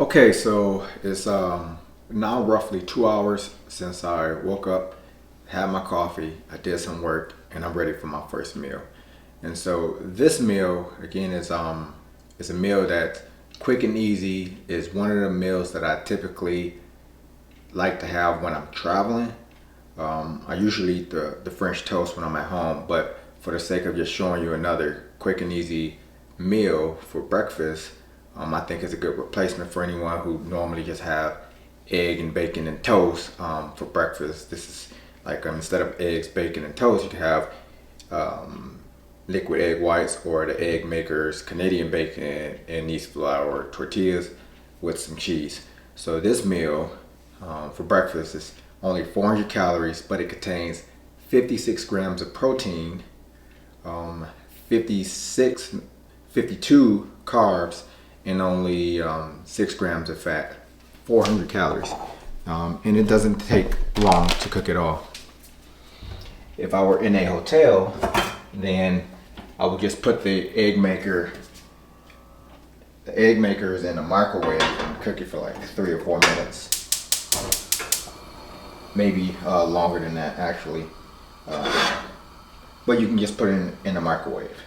Okay, so it's now roughly 2 hours since I woke up, had my coffee, I did some work, and I'm ready for my first meal. And so this meal again is a meal that's quick and easy. Is one of the meals that I typically like to have when I'm traveling. I usually eat the French toast when I'm at home, but for the sake of just showing you another quick and easy meal for breakfast, I think it's a good replacement for anyone who normally just have egg and bacon and toast for breakfast. This is like instead of eggs, bacon, and toast, you can have liquid egg whites or the egg makers, Canadian bacon and yeast flour tortillas with some cheese. So this meal for breakfast is only 400 calories, but it contains 56 grams of protein, 56, 52 carbs, and only 6 grams of fat, 400 calories. And it doesn't take long to cook it all. If I were in a hotel, then I would just put the egg makers in the microwave and cook it for like 3 or 4 minutes. Maybe longer than that actually. But you can just put it in the microwave.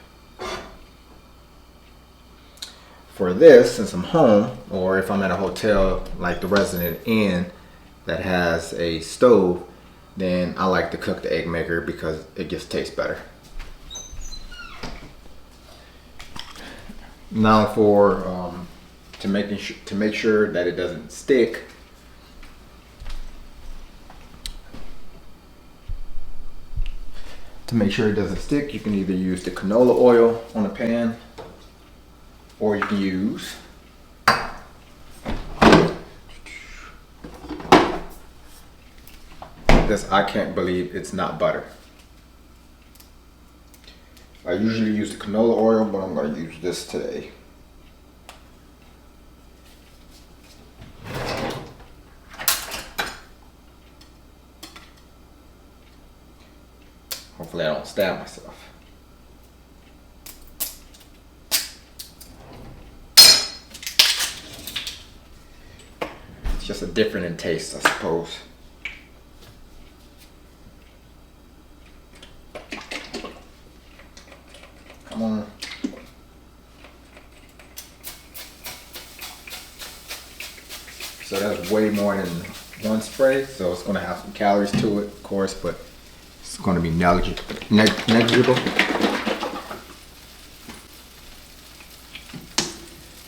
For this, since I'm home, or if I'm at a hotel like the Resident Inn that has a stove, then I like to cook the egg maker because it just tastes better. Now for to make sure that it doesn't stick, you can either use the canola oil on the pan, or you can use this. I can't believe it's not butter. I usually use the canola oil, but I'm going to use this today. Hopefully I don't stab myself. It's just a different in taste, I suppose. Come on. So that's way more than one spray, so it's going to have some calories to it, of course, but it's going to be negligible.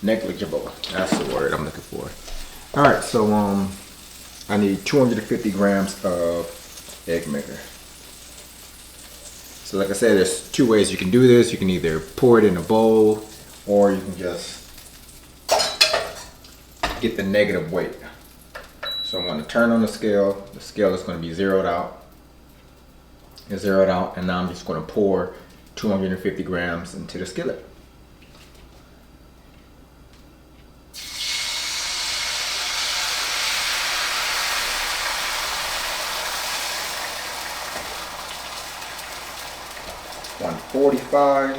Negligible. That's the word I'm looking for. All right, so I need 250 grams of egg maker. So like I said, there's 2 ways you can do this. You can either pour it in a bowl, or you can just get the negative weight. So I'm going to turn on the scale. The scale is going to be zeroed out. It's zeroed out, and now I'm just going to pour 250 grams into the skillet. $145.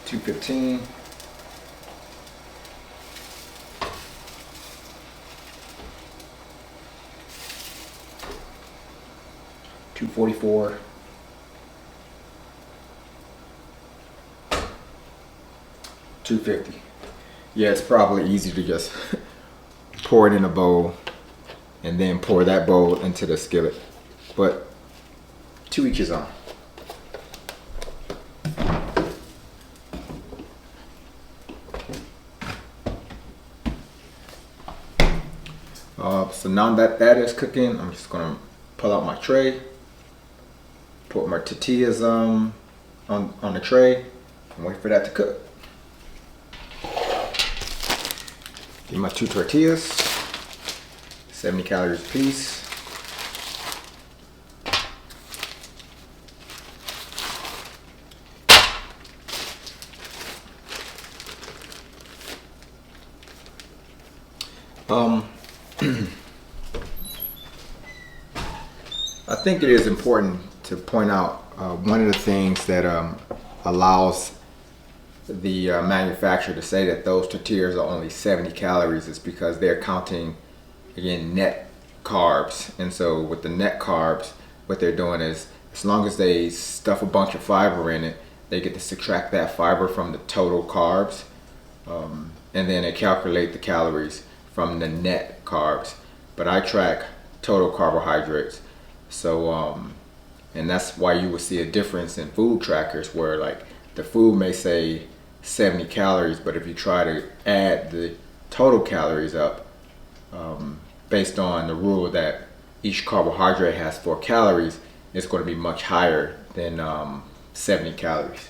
$215. $244. $250. Yeah, it's probably easy to just pour it in a bowl and then pour that bowl into the skillet, but to each his own. So now that is cooking, I'm just gonna pull out my tray, put my tortillas on the tray, and wait for that to cook. Get my 2 tortillas, 70 calories a piece. I think it is important to point out one of the things that allows the manufacturer to say that those tortillas are only 70 calories is because they're counting, again, net carbs. And so with the net carbs, what they're doing is, as long as they stuff a bunch of fiber in it, they get to subtract that fiber from the total carbs, and then they calculate the calories from the net carbs. But I track total carbohydrates, so and that's why you will see a difference in food trackers where like the food may say 70 calories, but if you try to add the total calories up, based on the rule that each carbohydrate has 4 calories, it's going to be much higher than 70 calories.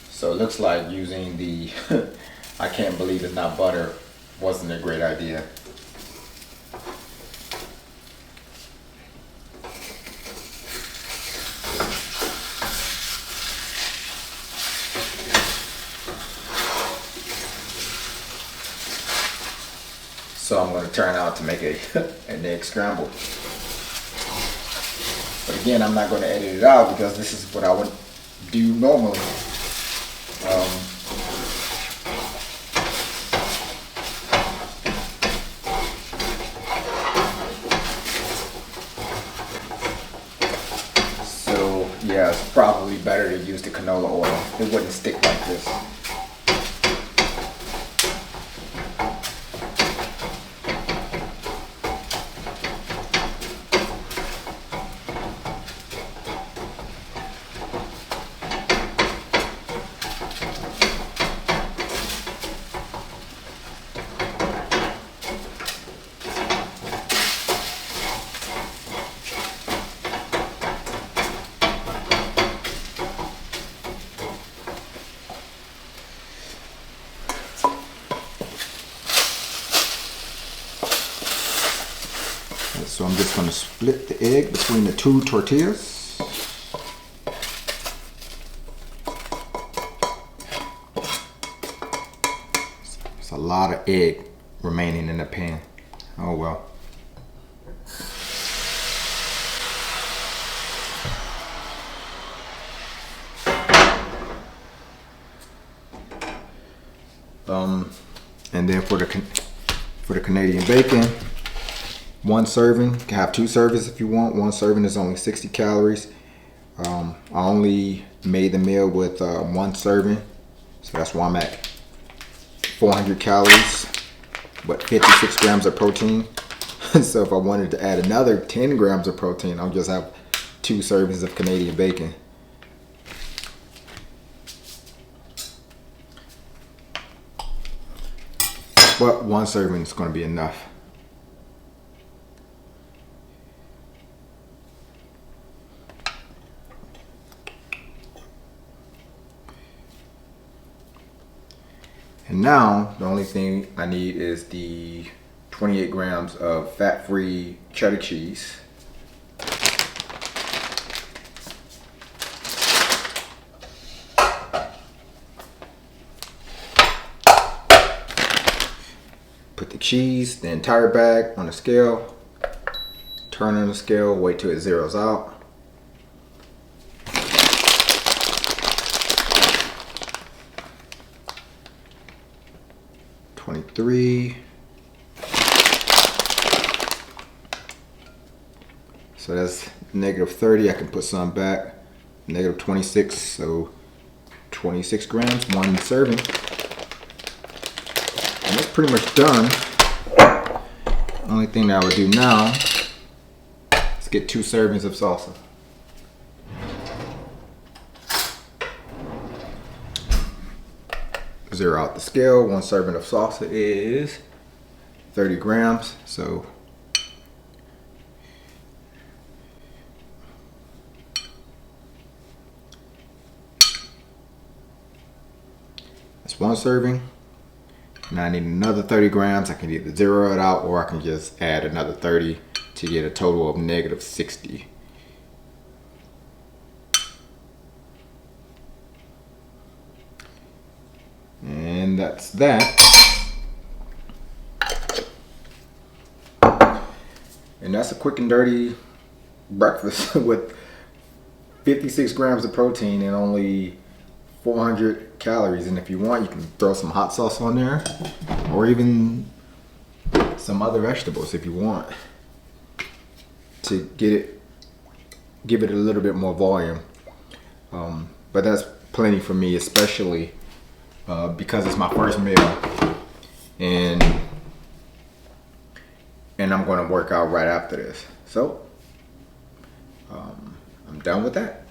So it looks like using the I can't believe it's not butter wasn't a great idea. So I'm going to turn out to make an egg scramble. But again, I'm not going to edit it out because this is what I would do normally. So yeah, it's probably better to use the canola oil. It wouldn't stick like this. So I'm just going to split the egg between the 2 tortillas. It's a lot of egg remaining in the pan. Oh well. And then for the Canadian bacon, 1 serving. You can have 2 servings if you want. 1 serving is only 60 calories. I only made the meal with 1 serving, so that's why I'm at 400 calories, but 56 grams of protein. So if I wanted to add another 10 grams of protein, I'll just have 2 servings of Canadian bacon. But 1 serving is going to be enough. And now the only thing I need is the 28 grams of fat-free cheddar cheese. Put the cheese, the entire bag, on the scale. Turn on the scale, wait till it zeroes out. $23. So that's -30. I can put some back. -26. So 26 grams, 1 serving. And that's pretty much done. Only thing that I would do now is get 2 servings of salsa. Zero out the scale. 1 serving of salsa is 30 grams. So that's 1 serving. Now I need another 30 grams. I can either zero it out or I can just add another 30 to get a total of -60. And that's that. And that's a quick and dirty breakfast with 56 grams of protein and only 400 calories. And if you want, you can throw some hot sauce on there, or even some other vegetables if you want, to give it a little bit more volume. But that's plenty for me, especially because it's my first meal, and I'm going to work out right after this. So I'm done with that.